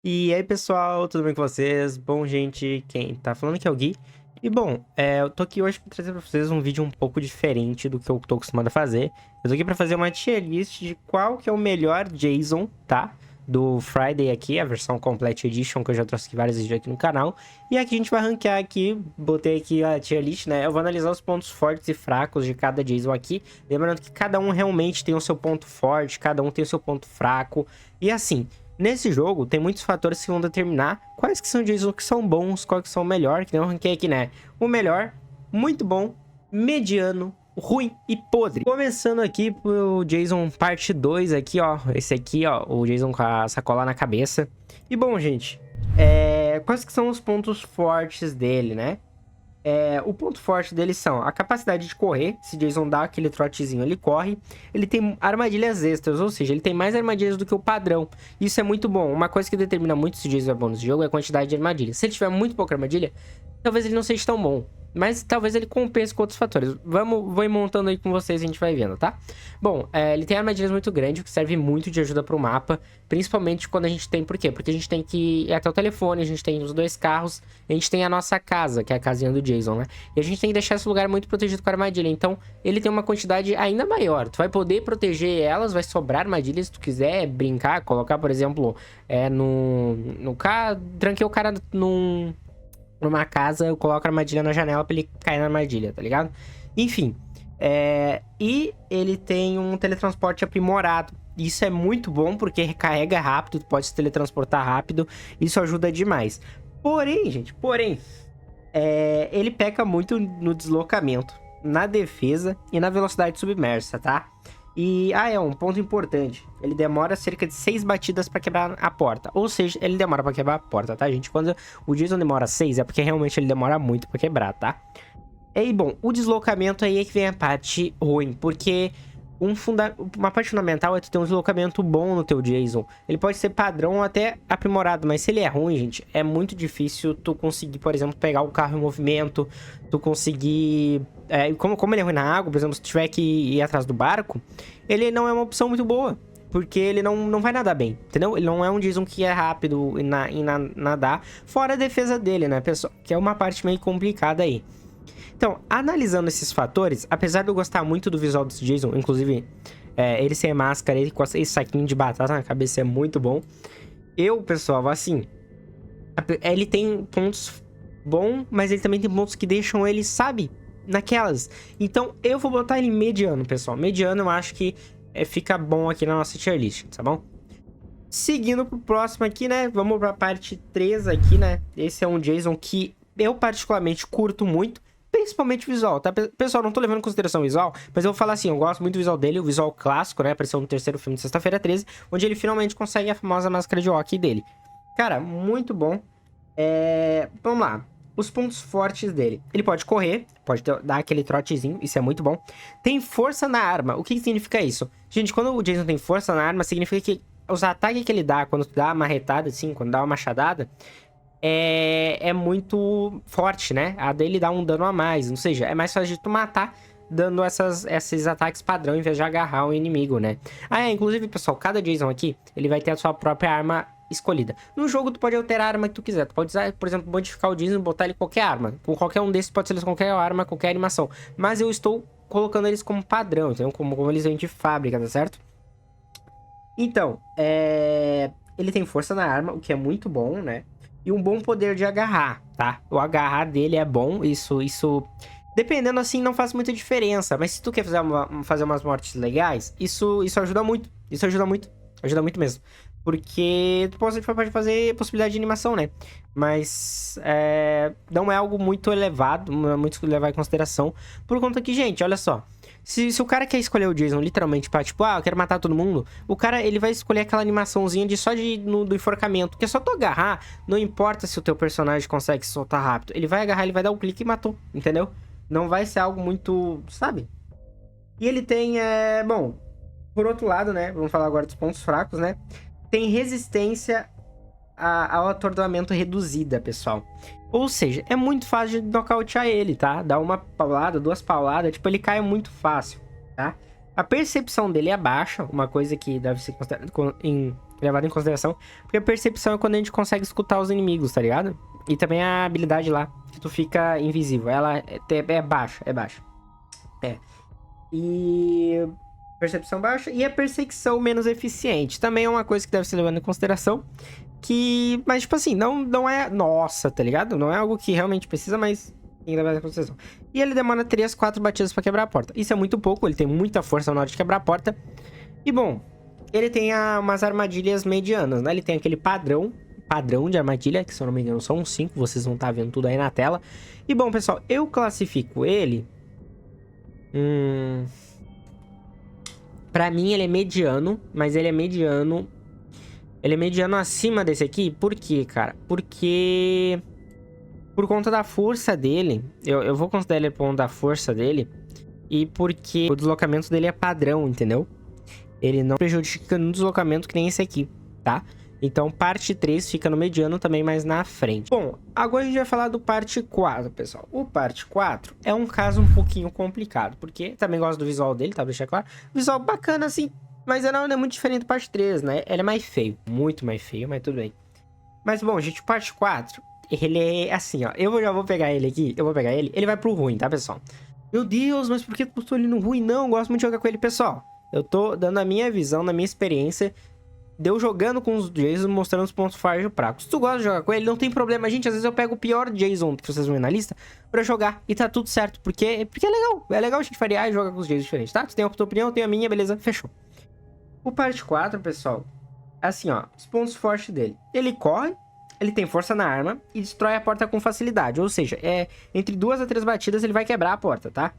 E aí, pessoal, tudo bem com vocês? Bom, gente, quem tá falando aqui é o Gui. E bom, eu tô aqui hoje pra trazer pra vocês um vídeo um pouco diferente do que eu tô acostumado a fazer. Eu tô aqui pra fazer uma tier list de qual que é o melhor Jason, tá? Do Friday aqui, a versão Complete Edition, que eu já trouxe aqui vários vídeos aqui no canal. E aqui a gente vai ranquear aqui, botei aqui a tier list, né? Eu vou analisar os pontos fortes e fracos de cada Jason aqui. Lembrando que cada um realmente tem o seu ponto forte, cada um tem o seu ponto fraco. E assim... Nesse jogo, tem muitos fatores que vão determinar quais que são Jason que são bons, quais que são o melhor, que nem eu ranquei aqui, né? O melhor, muito bom, mediano, ruim e podre. Começando aqui pro Jason parte 2 aqui, ó. Esse aqui, ó, o Jason com a sacola na cabeça. E bom, gente, quais que são os pontos fortes dele, né? O ponto forte deles são a capacidade de correr. Se Jason dá aquele trotezinho, ele corre. Ele tem armadilhas extras, ou seja, ele tem mais armadilhas do que o padrão. Isso é muito bom. Uma coisa que determina muito se Jason é bom nesse jogo é a quantidade de armadilhas. Se ele tiver muito pouca armadilha, talvez ele não seja tão bom. Mas talvez ele compense com outros fatores. Vou ir montando aí com vocês e a gente vai vendo, tá? Bom, ele tem armadilhas muito grandes, o que serve muito de ajuda pro mapa. Principalmente quando a gente tem... Por quê? Porque a gente tem que ir até o telefone, a gente tem os dois carros, a gente tem a nossa casa, que é a casinha do Jason, né? E a gente tem que deixar esse lugar muito protegido com a armadilha. Então, ele tem uma quantidade ainda maior. Tu vai poder proteger elas, vai sobrar armadilhas se tu quiser brincar, colocar, por exemplo, no carro... Tranquei o cara numa casa, eu coloco a armadilha na janela pra ele cair na armadilha, tá ligado? Enfim, e ele tem um teletransporte aprimorado. Isso é muito bom, porque recarrega rápido, tu pode se teletransportar rápido, isso ajuda demais. Porém, gente, ele peca muito no deslocamento, na defesa e na velocidade submersa, tá? E, um ponto importante, ele demora cerca de 6 batidas pra quebrar a porta. Ou seja, ele demora pra quebrar a porta, tá, gente? Quando o Jason demora 6, é porque realmente ele demora muito pra quebrar, tá? E, bom, o deslocamento aí é que vem a parte ruim, porque uma parte fundamental é tu ter um deslocamento bom no teu Jason. Ele pode ser padrão ou até aprimorado, mas se ele é ruim, gente, é muito difícil tu conseguir, por exemplo, pegar o carro em movimento, tu conseguir... como ele é ruim na água, por exemplo, se tu tiver que ir atrás do barco, ele não é uma opção muito boa, porque ele não vai nadar bem, entendeu? Ele não é um Jason que é rápido em nadar, fora a defesa dele, né, pessoal? Que é uma parte meio complicada aí. Então, analisando esses fatores, apesar de eu gostar muito do visual desse Jason, inclusive ele sem máscara, ele com esse saquinho de batata na cabeça é muito bom. Pessoal, assim, ele tem pontos bons, mas ele também tem pontos que deixam ele, sabe, naquelas. Então, eu vou botar ele mediano, pessoal. Mediano eu acho que fica bom aqui na nossa tier list, tá bom? Seguindo pro próximo aqui, né, vamos pra parte 3 aqui, né. Esse é um Jason que eu particularmente curto muito. Principalmente visual, tá? Pessoal, não tô levando em consideração o visual, mas eu vou falar assim, eu gosto muito do visual dele, o visual clássico, né? Apareceu no terceiro filme de Sexta-feira 13, onde ele finalmente consegue a famosa máscara de hockey dele. Cara, muito bom. Vamos lá. Os pontos fortes dele. Ele pode correr, pode dar aquele trotezinho, isso é muito bom. Tem força na arma. O que significa isso? Gente, quando o Jason tem força na arma, significa que os ataques que ele dá, quando tu dá uma marretada, assim, quando dá uma machadada... é muito forte, né? A dele dá um dano a mais. Ou seja, é mais fácil de tu matar dando esses ataques padrão em vez de agarrar o inimigo, né? Inclusive, pessoal, cada Jason aqui, ele vai ter a sua própria arma escolhida. No jogo, tu pode alterar a arma que tu quiser. Tu pode usar, por exemplo, modificar o Jason e botar ele qualquer arma. Com qualquer um desses, pode ser qualquer arma, qualquer animação. Mas eu estou colocando eles como padrão, então como eles vêm de fábrica, tá certo? Então, ele tem força na arma, o que é muito bom, né? E um bom poder de agarrar, tá? O agarrar dele é bom, isso... Dependendo, assim, não faz muita diferença. Mas se tu quer fazer umas mortes legais, isso ajuda muito. Isso ajuda muito. Ajuda muito mesmo. Porque tu pode fazer possibilidade de animação, né? Mas não é algo muito elevado, muito levar em consideração. Por conta que, gente, olha só. Se o cara quer escolher o Jason literalmente pra, tipo, eu quero matar todo mundo, o cara, ele vai escolher aquela animaçãozinha do enforcamento, que é só tu agarrar, não importa se o teu personagem consegue soltar rápido. Ele vai agarrar, ele vai dar um clique e matou, entendeu? Não vai ser algo muito, sabe? E ele tem, bom, por outro lado, né, vamos falar agora dos pontos fracos, né? Tem resistência ao atordoamento reduzida, pessoal. Ou seja, é muito fácil de nocautear ele, tá? Dá uma paulada, 2 pauladas, tipo, ele cai muito fácil, tá? A percepção dele é baixa, uma coisa que deve ser considerada levado em consideração. Porque a percepção é quando a gente consegue escutar os inimigos, tá ligado? E também a habilidade lá, que tu fica invisível. Ela é baixa, é baixa. É. E... percepção baixa. E a perseguição menos eficiente. Também é uma coisa que deve ser levada em consideração. Mas, tipo assim, não é... nossa, tá ligado? Não é algo que realmente precisa, mas... tem que levar em consideração. E ele demora 3, 4 batidas pra quebrar a porta. Isso é muito pouco, ele tem muita força na hora de quebrar a porta. E, bom, ele tem umas armadilhas medianas, né? Ele tem aquele padrão de armadilha, que se eu não me engano são uns 5, vocês vão estar vendo tudo aí na tela. E, bom, pessoal, eu classifico ele... pra mim ele é mediano, mas ele é mediano... ele é mediano acima desse aqui. Por quê, cara? Porque... por conta da força dele, eu vou considerar ele por conta da força dele, e porque o deslocamento dele é padrão, entendeu? Ele não prejudica no deslocamento que nem esse aqui, tá? Então, parte 3 fica no mediano também, mais na frente. Bom, agora a gente vai falar do parte 4, pessoal. O parte 4 é um caso um pouquinho complicado, porque também gosto do visual dele, tá? Pra deixar claro. Visual bacana, assim, mas não é muito diferente do parte 3, né? Ele é mais feio, muito mais feio, mas tudo bem. Mas, bom, gente, o parte 4... ele é assim, ó. Eu já vou pegar ele aqui. Eu vou pegar ele. Ele vai pro ruim, tá, pessoal? Meu Deus, mas por que tu postou ele no ruim? Não, eu gosto muito de jogar com ele, pessoal. Eu tô dando a minha visão, na minha experiência. Deu jogando com os Jason, mostrando os pontos fortes e fracos. Se tu gosta de jogar com ele, não tem problema, gente. Às vezes eu pego o pior Jason que vocês vão ver na lista pra jogar. E tá tudo certo, porque é legal. É legal a gente variar e jogar com os Jasons diferentes, tá? Tu tem a tua opinião, eu tenho a minha, beleza? Fechou. O parte 4, pessoal, assim, ó. Os pontos fortes dele. Ele corre. Ele tem força na arma e destrói a porta com facilidade. Ou seja, entre 2 a 3 batidas ele vai quebrar a porta, tá?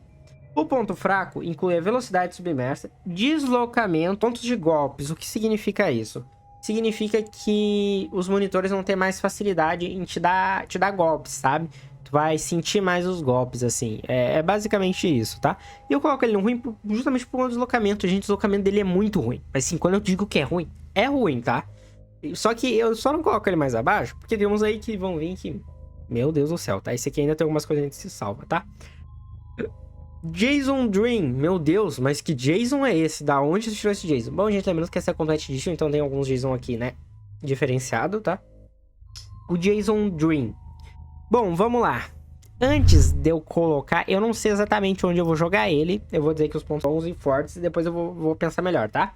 O ponto fraco inclui a velocidade submersa, deslocamento, pontos de golpes. O que significa isso? Significa que os monitores vão ter mais facilidade em te dar golpes, sabe? Tu vai sentir mais os golpes, assim. É basicamente isso, tá? E eu coloco ele no ruim justamente por um deslocamento. Gente, o deslocamento dele é muito ruim. Mas, assim, quando eu digo que é ruim, tá? Só que eu só não coloco ele mais abaixo, porque tem uns aí que vão vir que... meu Deus do céu, tá? Esse aqui ainda tem algumas coisas que a gente se salva, tá? Jason Dream. Meu Deus, mas que Jason é esse? Da onde você tirou esse Jason? Bom, gente, lembrando que essa é a Complete Edition, então tem alguns Jason aqui, né? Diferenciado, tá? O Jason Dream. Bom, vamos lá. Antes de eu colocar... eu não sei exatamente onde eu vou jogar ele. Eu vou dizer que os pontos são bons e fortes e depois eu vou pensar melhor, tá?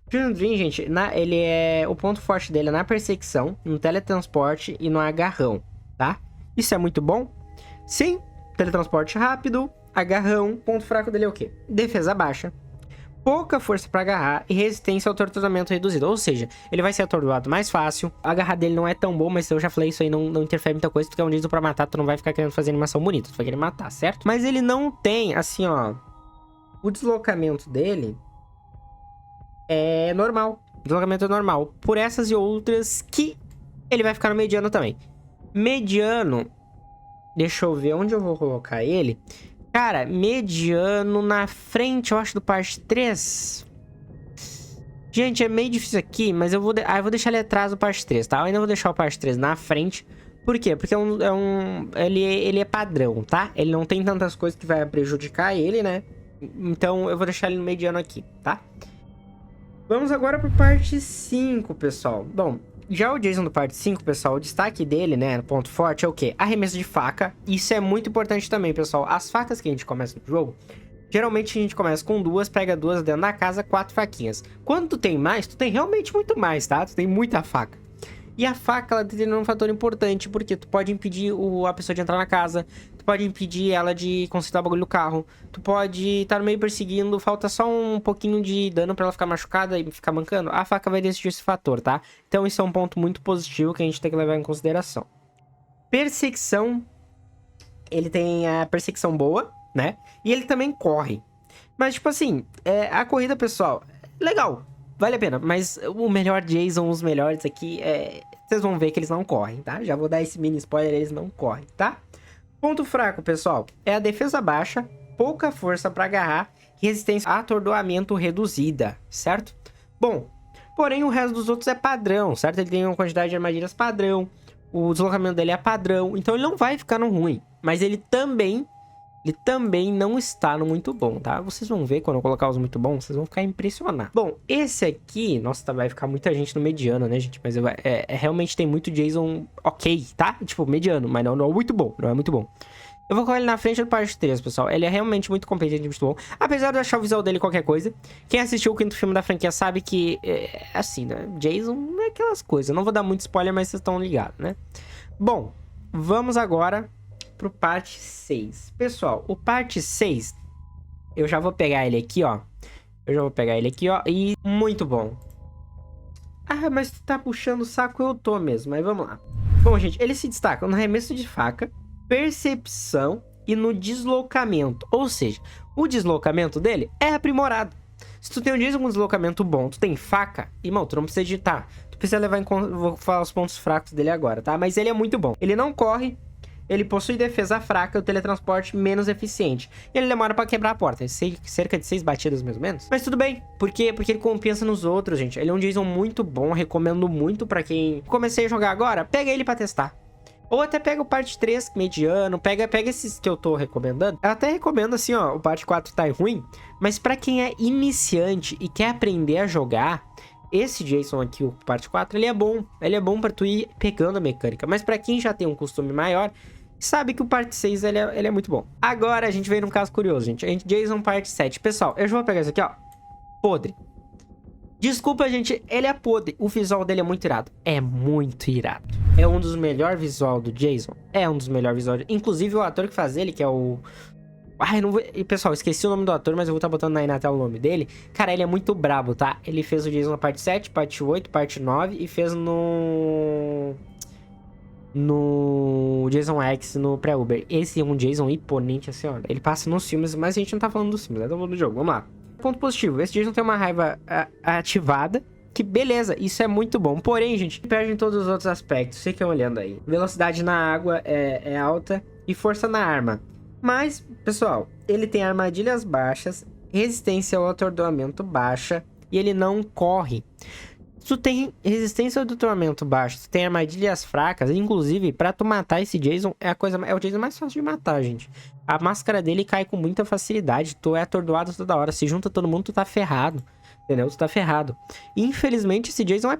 O Jason Dream, gente, o ponto forte dele é na perseguição, no teletransporte e no agarrão, tá? Isso é muito bom? Sim, teletransporte rápido, agarrão, ponto fraco dele é o quê? Defesa baixa, pouca força pra agarrar e resistência ao torturamento reduzida. Ou seja, ele vai ser atordoado mais fácil, a agarrar dele não é tão bom, mas eu já falei isso aí, não interfere muita coisa, tu quer um Jason pra matar, tu não vai ficar querendo fazer animação bonita, tu vai querer matar, certo? Mas ele não tem, assim, ó, o deslocamento dele... é normal. Deslocamento é normal. Por essas e outras que ele vai ficar no mediano também. Mediano. Deixa eu ver onde eu vou colocar ele. Cara, mediano na frente, eu acho, do parte 3. Gente, é meio difícil aqui, mas eu vou deixar ele atrás do parte 3, tá? Eu ainda vou deixar o parte 3 na frente. Por quê? Porque ele é padrão, tá? Ele não tem tantas coisas que vai prejudicar ele, né? Então eu vou deixar ele no mediano aqui, tá? Vamos agora para parte 5, pessoal. Bom, já o Jason do parte 5, pessoal, o destaque dele, né, no ponto forte é o quê? Arremesso de faca. Isso é muito importante também, pessoal. As facas que a gente começa no jogo, geralmente a gente começa com 2, pega 2 dentro da casa, 4 faquinhas. Quando tu tem mais, tu tem realmente muito mais, tá? Tu tem muita faca. E a faca, ela tem um fator importante, porque tu pode impedir a pessoa de entrar na casa, tu pode impedir ela de consertar o bagulho do carro, tu pode estar no meio perseguindo, falta só um pouquinho de dano pra ela ficar machucada e ficar mancando, a faca vai decidir esse fator, tá? Então isso é um ponto muito positivo que a gente tem que levar em consideração. Perseguição, ele tem a perseguição boa, né? E ele também corre. Mas, tipo assim, a corrida, pessoal, legal. Vale a pena, mas o melhor Jason, os melhores aqui, vocês vão ver que eles não correm, tá? Já vou dar esse mini spoiler, eles não correm, tá? Ponto fraco, pessoal, é a defesa baixa, pouca força pra agarrar e resistência a atordoamento reduzida, certo? Bom, porém o resto dos outros é padrão, certo? Ele tem uma quantidade de armadilhas padrão, o deslocamento dele é padrão, então ele não vai ficar no ruim. Mas ele também ele também não está no muito bom, tá? Vocês vão ver quando eu colocar os muito bons, vocês vão ficar impressionados. Bom, esse aqui, nossa, vai ficar muita gente no mediano, né, gente? Mas realmente tem muito Jason ok, tá? Tipo, mediano, mas não é muito bom, não é muito bom. Eu vou colocar ele na frente do parte 3, pessoal. Ele é realmente muito competente, muito bom. Apesar de eu achar o visual dele qualquer coisa. Quem assistiu o quinto filme da franquia sabe que assim, né? Jason não é aquelas coisas. Eu não vou dar muito spoiler, mas vocês estão ligados, né? Bom, vamos agora pro parte 6. Pessoal, o parte 6, eu já vou pegar ele aqui, ó. E muito bom. Ah, mas tu tá puxando o saco, eu tô mesmo. Mas vamos lá. Bom, gente, ele se destaca no arremesso de faca, percepção e no deslocamento. Ou seja, o deslocamento dele é aprimorado. Se tu tem um Jason com deslocamento bom, tu tem faca, irmão, tu não precisa editar. Tu precisa levar em conta, vou falar os pontos fracos dele agora, tá? Mas ele é muito bom. Ele não corre, ele possui defesa fraca e o teletransporte menos eficiente. E ele demora pra quebrar a porta, cerca de 6 batidas mais ou menos. Mas tudo bem, porque ele compensa nos outros, gente. Ele é um Jason muito bom, recomendo muito pra quem comecei a jogar agora, pega ele pra testar. Ou até pega o parte 3 mediano, pega esses que eu tô recomendando. Eu até recomendo assim, ó, o parte 4 tá ruim, mas pra quem é iniciante e quer aprender a jogar, esse Jason aqui, o parte 4, ele é bom. Ele é bom pra tu ir pegando a mecânica. Mas pra quem já tem um costume maior, sabe que o parte 6, ele é muito bom. Agora a gente veio num caso curioso, gente. Jason parte 7. Pessoal, eu já vou pegar isso aqui, ó. Podre. Desculpa, gente, ele é podre. O visual dele é muito irado. É muito irado. É um dos melhores visual do Jason. É um dos melhores visuais. Inclusive, o ator que faz ele, que é o... Ai, não vou... E, pessoal, esqueci o nome do ator, mas eu vou estar botando aí na tela o nome dele. Cara, ele é muito brabo, tá? Ele fez o Jason na parte 7, parte 8, parte 9 e fez no Jason X no pré-Uber. Esse é um Jason imponente, assim, ó. Ele passa nos filmes, mas a gente não tá falando dos filmes, né? Tá falando do jogo. Vamos lá. Ponto positivo, esse Jason tem uma raiva ativada, que beleza, isso é muito bom. Porém, gente, perde em todos os outros aspectos, fiquem olhando aí. Velocidade na água é alta e força na arma. Mas, pessoal, ele tem armadilhas baixas, resistência ao atordoamento baixa e ele não corre. Se tu tem resistência ao atordoamento baixa, tu tem armadilhas fracas, inclusive, pra tu matar esse Jason, é o Jason mais fácil de matar, gente. A máscara dele cai com muita facilidade, tu é atordoado toda hora, se junta todo mundo, tu tá ferrado, entendeu? Tu tá ferrado. Infelizmente, esse Jason é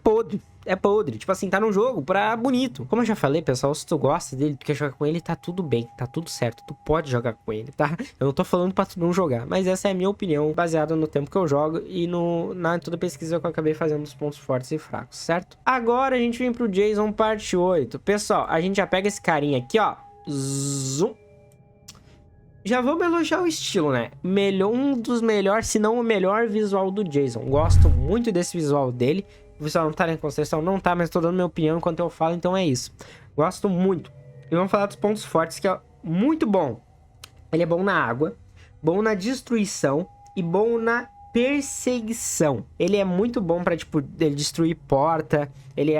podre, tipo assim, tá no jogo pra bonito. Como eu já falei, pessoal, se tu gosta dele, tu quer jogar com ele, tá tudo bem, tá tudo certo, tu pode jogar com ele, tá? Eu não tô falando pra tu não jogar, mas essa é a minha opinião, baseada no tempo que eu jogo e na toda pesquisa que eu acabei fazendo dos pontos fortes e fracos, certo? Agora a gente vem pro Jason parte 8. Pessoal, a gente já pega esse carinha aqui, ó, zoom. Já vamos elogiar o estilo, né? Um dos melhores, se não o melhor visual do Jason. Gosto muito desse visual dele. O visual não tá em consideração, não tá, mas tô dando minha opinião enquanto eu falo, então é isso. Gosto muito. E vamos falar dos pontos fortes, que é muito bom. Ele é bom na água, bom na destruição e bom na perseguição. Ele é muito bom pra, tipo, ele destruir porta.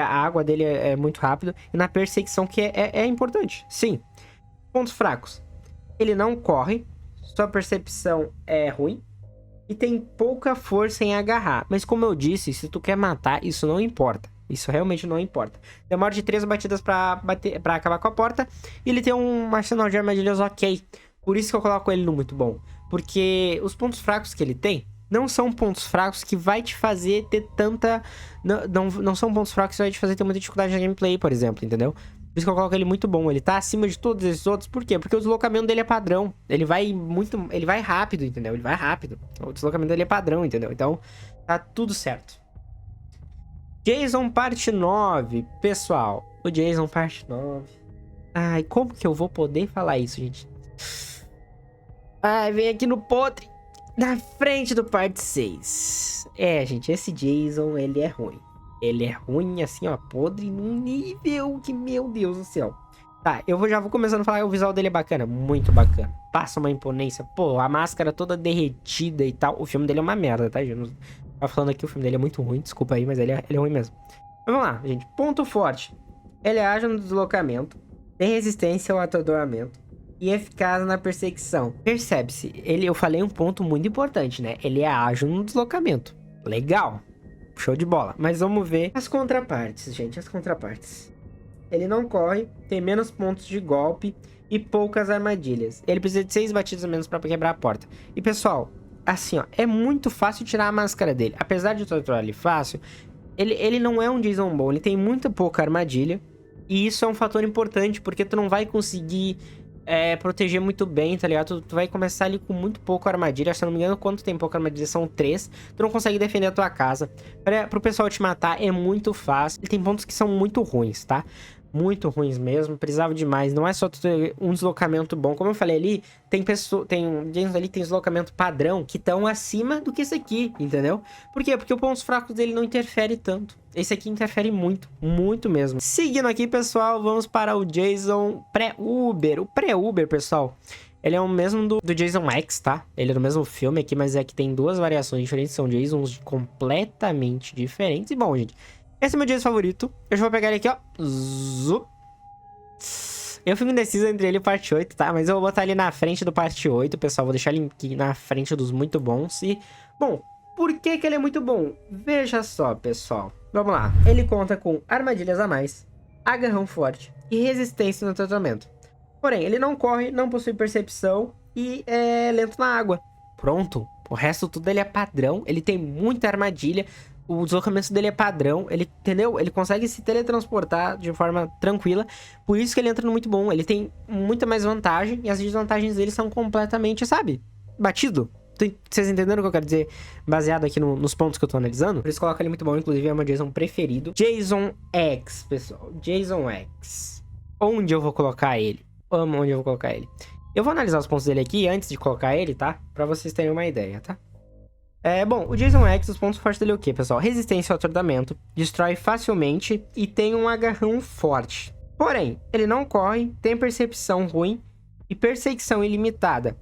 A água dele é muito rápido. E na perseguição, que é importante. Sim. Pontos fracos. Ele não corre, sua percepção é ruim e tem pouca força em agarrar. Mas como eu disse, se tu quer matar, isso não importa. Isso realmente não importa. Demora de 3 batidas pra acabar com a porta. E ele tem um arsenal de armadilhas ok. Por isso que eu coloco ele no muito bom. Porque os pontos fracos que ele tem não são pontos fracos que vai te fazer ter tanta... Não são pontos fracos que vai te fazer ter muita dificuldade na gameplay, por exemplo, entendeu? Por isso que eu coloco ele muito bom. Ele tá acima de todos esses outros. Por quê? Porque o deslocamento dele é padrão. Ele vai rápido, entendeu? Ele vai rápido. O deslocamento dele é padrão, entendeu? Então, tá tudo certo. Jason parte 9. Pessoal, o Jason parte 9. Ai, como que eu vou poder falar isso, gente? Ai, vem aqui no podre. Na frente do parte 6. É, gente, esse Jason, ele é ruim. Ele é ruim, assim, ó, podre num nível que, meu Deus do céu. Tá, já vou começando a falar que o visual dele é bacana, muito bacana. Passa uma imponência, pô, a máscara toda derretida e tal. O filme dele é uma merda, tá, gente? Tá falando aqui, o filme dele é muito ruim, desculpa aí, mas ele é ruim mesmo. Mas vamos lá, gente, ponto forte. Ele é ágil no deslocamento, tem resistência ao atordoamento e eficaz na perseguição. Percebe-se, eu falei um ponto muito importante, né? Ele é ágil no deslocamento. Legal. Show de bola. Mas vamos ver as contrapartes, gente. As contrapartes. ele não corre, tem menos pontos de golpe e poucas armadilhas. Ele precisa de 6 batidas a menos pra quebrar a porta. E pessoal, assim ó, é muito fácil tirar a máscara dele. Apesar de torturar ele fácil, ele não é um Jason bom, ele tem muito pouca armadilha. E isso é um fator importante, porque tu não vai conseguir proteger muito bem, tá ligado? Tu vai começar ali com muito pouco armadilha. Se eu não me engano, quanto tem pouca armadilha? São 3. Tu não consegue defender a tua casa. Pro pessoal te matar é muito fácil. Ele tem pontos que são muito ruins, tá? Muito ruins mesmo, precisava demais. Não é só tu ter um deslocamento bom. Como eu falei ali, tem Jason ali tem deslocamento padrão que estão acima do que esse aqui, entendeu? Por quê? Porque o pontos fracos dele não interfere tanto. Esse aqui interfere muito, muito mesmo. Seguindo aqui, pessoal, vamos para o Jason pré-Uber. O pré-Uber, pessoal, ele é o mesmo do Jason X, tá? Ele é do mesmo filme aqui, mas é que tem duas variações diferentes. São Jasons completamente diferentes. E bom, gente, esse é meu Jason favorito. Eu já vou pegar ele aqui, ó. Zup. Eu fico indeciso entre ele e o parte 8, tá? Mas eu vou botar ele na frente do parte 8, pessoal. Vou deixar ele aqui na frente dos muito bons. E, bom, por que ele é muito bom? Veja só, pessoal. Vamos lá. Ele conta com armadilhas a mais, agarrão forte e resistência no tratamento. Porém, ele não corre, não possui percepção e é lento na água. Pronto. O resto tudo ele é padrão. Ele tem muita armadilha. O deslocamento dele é padrão, ele, entendeu? Ele consegue se teletransportar de forma tranquila, por isso que ele entra no muito bom. Ele tem muita mais vantagem e as desvantagens dele são completamente, sabe? Batido. Vocês entenderam o que eu quero dizer? Baseado aqui nos pontos que eu tô analisando. Por isso coloca ele muito bom, inclusive é o meu Jason preferido. Jason X, pessoal. Jason X. Onde eu vou colocar ele? Amo onde eu vou colocar ele. Eu vou analisar os pontos dele aqui antes de colocar ele, tá? Pra vocês terem uma ideia, tá? Bom, o Jason X, os pontos fortes dele é o quê, pessoal? Resistência ao atordoamento, destrói facilmente e tem um agarrão forte. Porém, ele não corre, tem percepção ruim e perseguição ilimitada.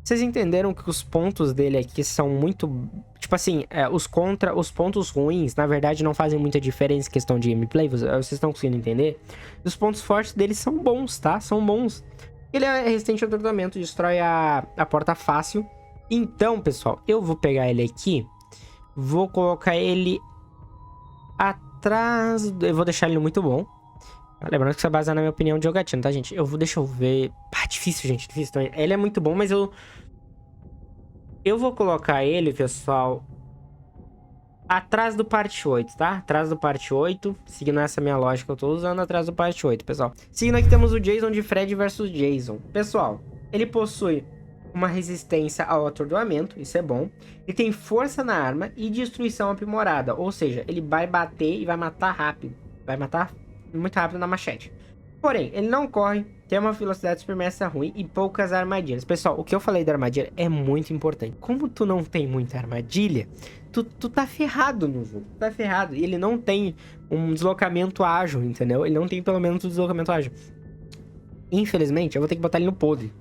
Vocês entenderam que os pontos dele aqui são muito... Tipo assim, os pontos ruins, na verdade, não fazem muita diferença em questão de gameplay. Vocês estão conseguindo entender? Os pontos fortes dele são bons, tá? São bons. Ele é resistente ao atordoamento, destrói a porta fácil. Então, pessoal, eu vou pegar ele aqui, vou colocar ele atrás, eu vou deixar ele muito bom. Lembrando que isso é baseado na minha opinião de jogatina, tá, gente? Deixa eu ver... difícil, gente, difícil. Ele é muito bom, mas eu vou colocar ele, pessoal, atrás do parte 8, tá? Atrás do parte 8, seguindo essa minha lógica que eu tô usando, atrás do parte 8, pessoal. Seguindo aqui temos o Jason de Fred versus Jason. Pessoal, ele possui uma resistência ao atordoamento, isso é bom. Ele tem força na arma e destruição aprimorada, ou seja, ele vai bater e vai matar rápido. Vai matar muito rápido na machete. Porém, ele não corre, tem uma velocidade supermessa ruim e poucas armadilhas. Pessoal, o que eu falei da armadilha é muito importante. Como tu não tem muita armadilha, tu tá ferrado no jogo, tá ferrado. E ele não tem um deslocamento ágil, entendeu? Ele não tem pelo menos um deslocamento ágil. Infelizmente, eu vou ter que botar ele no podre.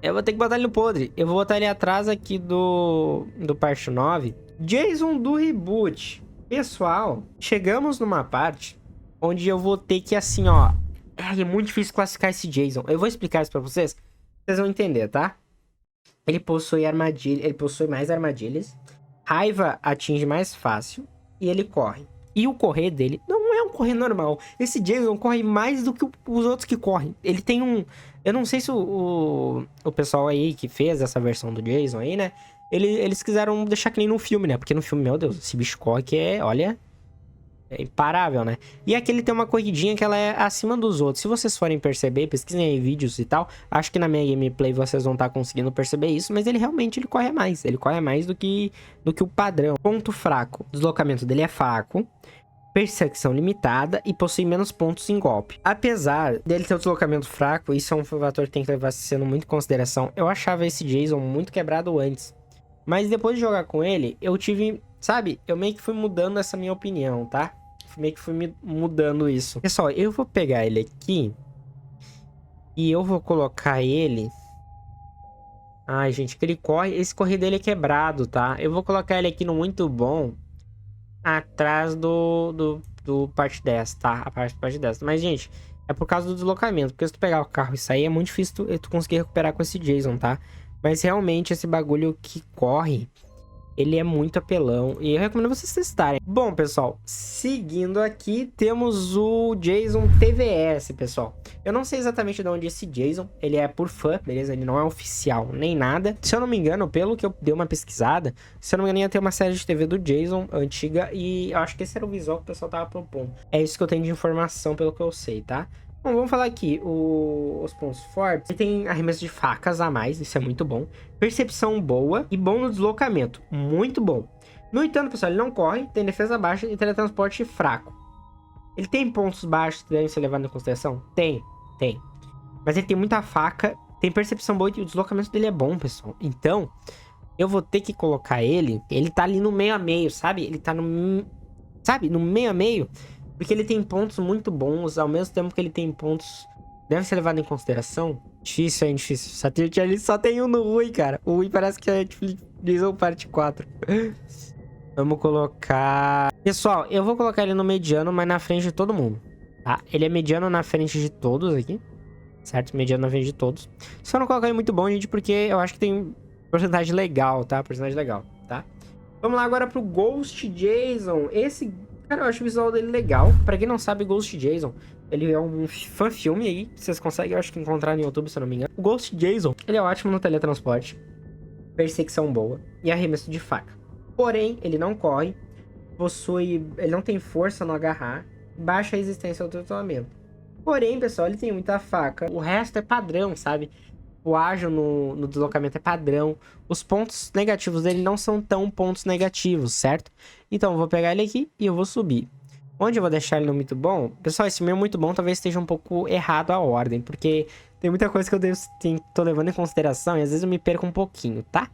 Eu vou botar ele atrás aqui do parte 9. Jason do reboot. Pessoal, chegamos numa parte onde eu vou ter que, assim, ó... É muito difícil classificar esse Jason. Eu vou explicar isso pra vocês. Vocês vão entender, tá? Ele possui armadilha, ele possui mais armadilhas. Raiva atinge mais fácil. E ele corre. E o correr dele não é um correr normal. Esse Jason corre mais do que os outros que correm. Ele tem um... Eu não sei se o pessoal aí que fez essa versão do Jason aí, né? Eles quiseram deixar que nem no filme, né? Porque no filme, meu Deus, esse bicho corre que olha... É imparável, né? E aqui ele tem uma corridinha que ela é acima dos outros. Se vocês forem perceber, pesquisem aí vídeos e tal. Acho que na minha gameplay vocês vão estar conseguindo perceber isso. Mas ele realmente corre mais. Ele corre mais do que o padrão. Ponto fraco. O deslocamento dele é fraco. Perseguição limitada e possui menos pontos em golpe. Apesar dele ter o deslocamento fraco, isso é um fator que tem que levar sendo muito em consideração. Eu achava esse Jason muito quebrado antes. Mas depois de jogar com ele, eu tive... Sabe? Eu meio que fui mudando essa minha opinião, tá? Meio que fui mudando isso. Pessoal, eu vou pegar ele aqui. E eu vou colocar ele... Ai, gente, que ele corre... Esse correr dele é quebrado, tá? Eu vou colocar ele aqui no muito bom. Atrás do parte 10, tá? A parte 10. Mas, gente, é por causa do deslocamento. Porque se tu pegar o carro e sair, é muito difícil tu conseguir recuperar com esse Jason, tá? Mas, realmente, esse bagulho que corre... Ele é muito apelão e eu recomendo vocês testarem. Bom, pessoal, seguindo aqui, temos o Jason TVS, pessoal. Eu não sei exatamente de onde é esse Jason, ele é por fã, beleza? Ele não é oficial nem nada. Se eu não me engano, pelo que eu dei uma pesquisada, se eu não me engano ia ter uma série de TV do Jason antiga e eu acho que esse era o visual que o pessoal tava propondo. É isso que eu tenho de informação pelo que eu sei, tá? Bom, vamos falar aqui, os pontos fortes. Ele tem arremesso de facas a mais, isso é muito bom. Percepção boa e bom no deslocamento, muito bom. No entanto, pessoal, ele não corre, tem defesa baixa e teletransporte fraco. Ele tem pontos baixos que devem ser levados em consideração? Tem. Mas ele tem muita faca, tem percepção boa e o deslocamento dele é bom, pessoal. Então, eu vou ter que colocar ele tá ali no meio a meio, sabe? Ele tá no... Sabe? No meio a meio. Porque ele tem pontos muito bons, ao mesmo tempo que ele tem pontos... Deve ser levado em consideração. Difícil, hein? Difícil. Ele só tem um no Rui, cara. O Rui parece que é Jason parte 4. Vamos colocar... Pessoal, eu vou colocar ele no mediano, mas na frente de todo mundo, tá? Ele é mediano na frente de todos aqui. Certo? Mediano na frente de todos. Só não colocar ele muito bom, gente, porque eu acho que tem porcentagem legal, tá? Porcentagem legal, tá? Vamos lá agora pro Ghost Jason. Esse... Cara, eu acho o visual dele legal. Pra quem não sabe, Ghost Jason, ele é um fan-filme aí. Vocês conseguem, eu acho que, encontrar no YouTube, se eu não me engano. O Ghost Jason, ele é ótimo no teletransporte, perseguição boa e arremesso de faca. Porém, ele não corre, ele não tem força no agarrar, baixa resistência ao trituramento. Porém, pessoal, ele tem muita faca. O resto é padrão, sabe? O ágil no deslocamento é padrão. Os pontos negativos dele não são tão pontos negativos, certo? Então, eu vou pegar ele aqui e eu vou subir. Onde eu vou deixar ele no muito bom? Pessoal, esse meu muito bom talvez esteja um pouco errado a ordem, porque tem muita coisa que eu tô levando em consideração e às vezes eu me perco um pouquinho, tá?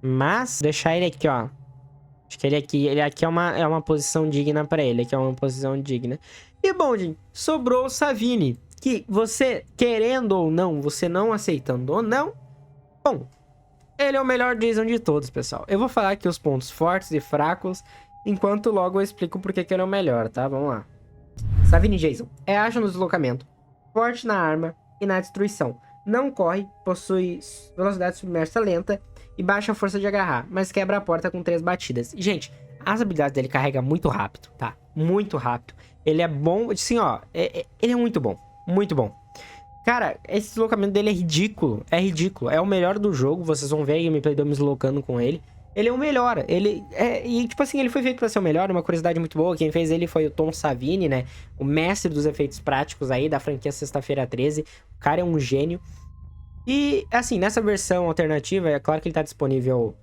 Mas, deixar ele aqui, ó. Acho que ele aqui é uma posição digna pra ele. Aqui é uma posição digna. E bom, gente, sobrou o Savini. Que você, querendo ou não, você não aceitando ou não, bom, ele é o melhor Jason de todos, pessoal. Eu vou falar aqui os pontos fortes e fracos, enquanto logo eu explico por que ele é o melhor, tá? Vamos lá. Savini Jason é ágil no deslocamento, forte na arma e na destruição. Não corre, possui velocidade submersa lenta e baixa força de agarrar, mas quebra a porta com 3 batidas. Gente, as habilidades dele carregam muito rápido, tá? Muito rápido. Ele é bom, assim, ó, ele é muito bom. Muito bom. Cara, esse deslocamento dele é ridículo. É ridículo. É o melhor do jogo. Vocês vão ver a gameplay de eu me deslocando com ele. Ele é o melhor. E, tipo assim, ele foi feito pra ser o melhor. Uma curiosidade muito boa. Quem fez ele foi o Tom Savini, né? O mestre dos efeitos práticos aí da franquia Sexta-feira 13. O cara é um gênio. E, assim, nessa versão alternativa, é claro que ele tá disponível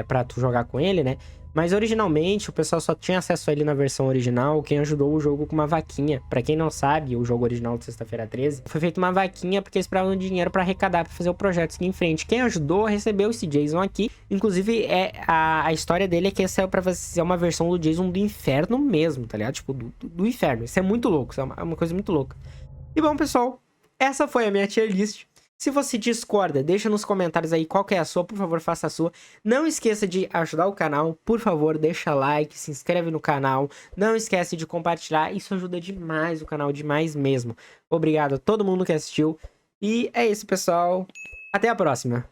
pra tu jogar com ele, né? Mas originalmente o pessoal só tinha acesso a ele na versão original, quem ajudou o jogo com uma vaquinha. Pra quem não sabe, o jogo original de Sexta-feira 13 foi feito uma vaquinha porque eles precisavam de dinheiro pra arrecadar, pra fazer o projeto seguir em frente. Quem ajudou recebeu esse Jason aqui. Inclusive, a história dele é que essa é pra ser uma versão do Jason do inferno mesmo, tá ligado? Tipo, do inferno. Isso é muito louco, isso é uma coisa muito louca. E bom, pessoal, essa foi a minha tier list. Se você discorda, deixa nos comentários aí qual que é a sua, por favor, faça a sua. Não esqueça de ajudar o canal, por favor, deixa like, se inscreve no canal. Não esquece de compartilhar, isso ajuda demais o canal, demais mesmo. Obrigado a todo mundo que assistiu. E é isso, pessoal. Até a próxima.